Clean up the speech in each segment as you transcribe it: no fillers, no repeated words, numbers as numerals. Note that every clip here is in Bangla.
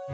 হাই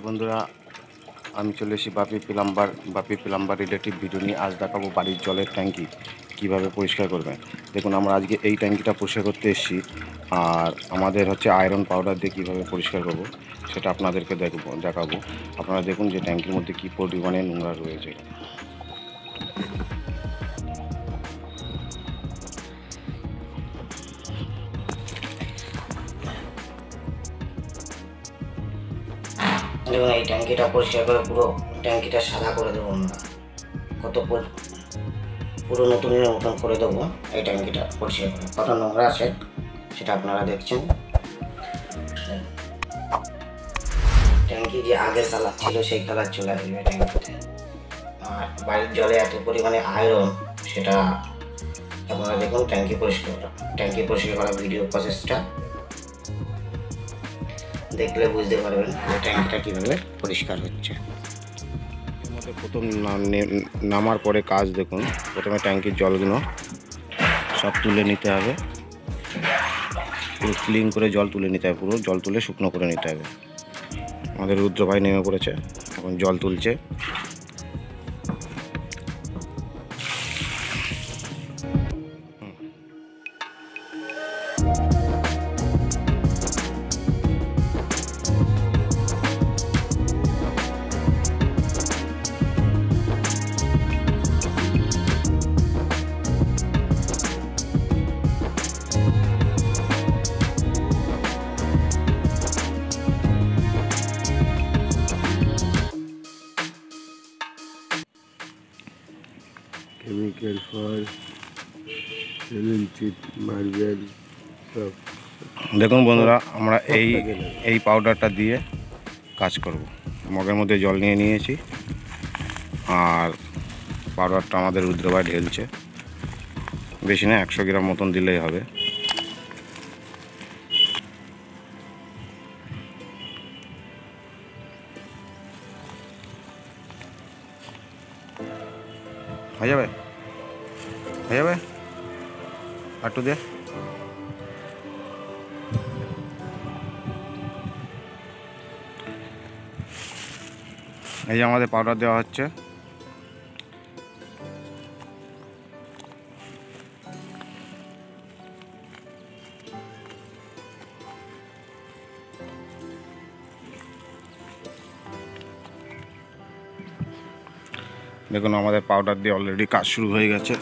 বন্ধুরা, আমি চলে এসেছি বাপি প্লাম্বার রিলেটিভ ভিডিও নিয়ে। আজ দেখাবো বাড়ির জলের ট্যাঙ্কি কিভাবে পরিষ্কার করবেন। দেখুন, আমরা আজকে এই ট্যাঙ্কিটা পরিষ্কার করতে এসেছি, আর আমাদের হচ্ছে আয়রন পাউডার দিয়ে কীভাবে পরিষ্কার করব সেটা আপনাদেরকে দেখাবো। আপনারা দেখুন যে ট্যাঙ্কির মধ্যে কী পরিমাণে নোংরা রয়েছে। দেখুন, এই ট্যাঙ্কিটা পরিষ্কার করে পুরো ট্যাঙ্কিটা সাদা করে দেবো আমরা। পুরো নতুনের মতন করে দেবো এই ট্যাঙ্কিটা পরিষ্কার করে। কত নোংরা আছে সেটা আপনারা দেখছেন। ট্যাঙ্কি যে আগের কালার ছিল সেই কালার চলে আসবে ট্যাঙ্কিতে। আর বাড়ির জলে এত পরিমাণে আয়রন, সেটা আপনারা দেখুন ট্যাঙ্কি পরিষ্কার করা ভিডিও প্রসেসটা দেখলে বুঝতে পারবেন যে ট্যাঙ্কিটা কীভাবে পরিষ্কার হচ্ছে। এর মধ্যে প্রথম নামার পরে কাজ দেখুন, প্রথমে ট্যাঙ্কির জলগুলো সব তুলে নিতে হবে। পুরো ক্লিন করে জল তুলে নিতে হবে, পুরো জল তুলে শুকনো করে নিতে হবে। আমাদের রুদ্র ভাই নেমে পড়েছে, এখন জল তুলছে। কেমিক্যাল ফল, সিমেন্ট, মার্বেল সব। দেখুন বন্ধুরা, আমরা এই পাউডারটা দিয়ে কাজ করব। মগের মধ্যে জল নিয়ে নিয়েছি, আর পাউডারটা আমাদের রুদ্রভাই ঢেলছে। বেশি না, 100 গ্রাম মতন দিলেই হবে। হয়ে যাবে একটু দে। এই যে আমাদের পাউডার দেওয়া হচ্ছে। দেখুন, আমাদের পাউডার দিয়ে অলরেডি কাজ শুরু হয়ে গেছে।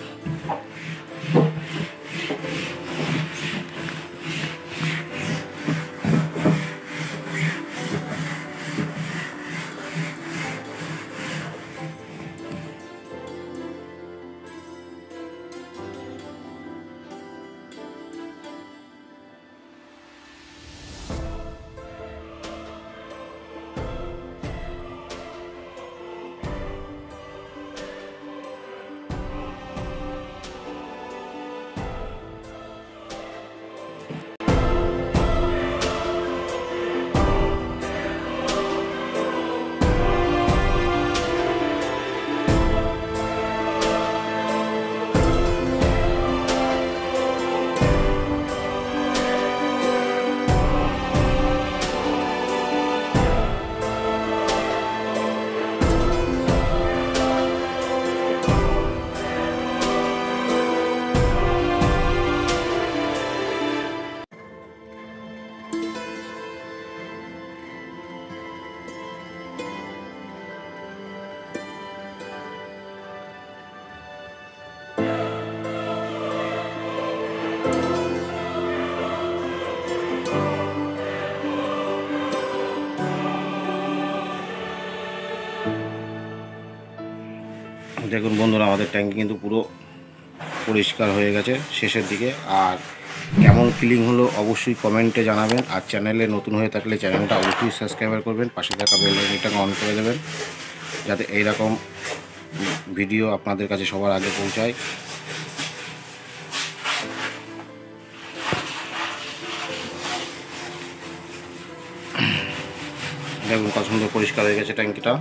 দেখুন বন্ধুরা, আমাদের ট্যাঙ্কি কিন্তু পুরো পরিষ্কার হয়ে গেছে শেষের দিকে। আর কেমন ফিলিং হলো অবশ্যই কমেন্টে জানাবেন। আর চ্যানেলে নতুন হয়ে থাকলে চ্যানেলটা অবশ্যই সাবস্ক্রাইব করবেন, পাশে থাকা বেল আইকনটাকে অন করে দেবেন, যাতে এইরকম ভিডিও আপনাদের কাছে সবার আগে পৌঁছায়। দেখুন কত সুন্দর পরিষ্কার হয়ে গেছে ট্যাঙ্কিটা।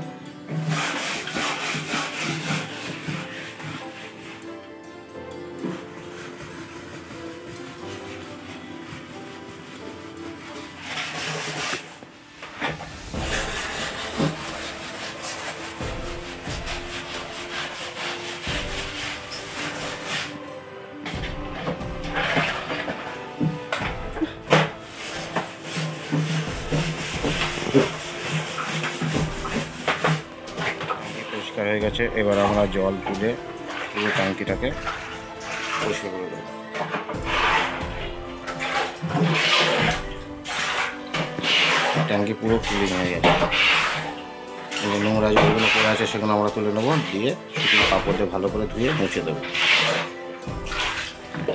পরিষ্কার হয়ে গেছে। এবার আমরা জল তুলে পুরো ট্যাঙ্কিটাকে পরিষ্কার করে দেবো। ট্যাঙ্কি পুরো ক্লিন হয়ে গেছে। নোংরা যেগুলো পড়ে আছে সেগুলো আমরা তুলে নেবো, দিয়ে শুকনো কাপড় দিয়ে ভালো করে ধুয়ে মুছে দেবো।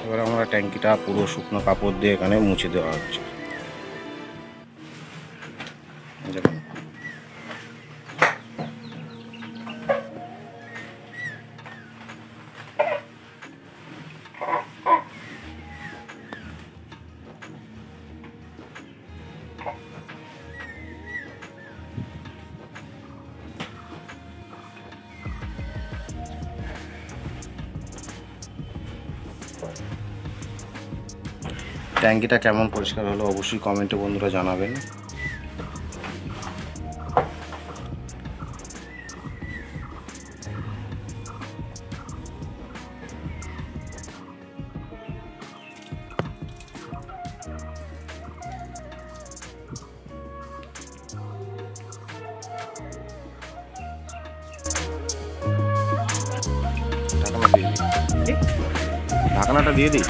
এবার আমরা ট্যাঙ্কিটা পুরো শুকনো কাপড় দিয়ে এখানে মুছে দেওয়া হচ্ছে। দেখুন ট্যাঙ্কিটা কেমন পরিষ্কার হলো অবশ্যই কমেন্টে বন্ধুরা জানাবেন। ঢাকনাটা দিয়ে দিই।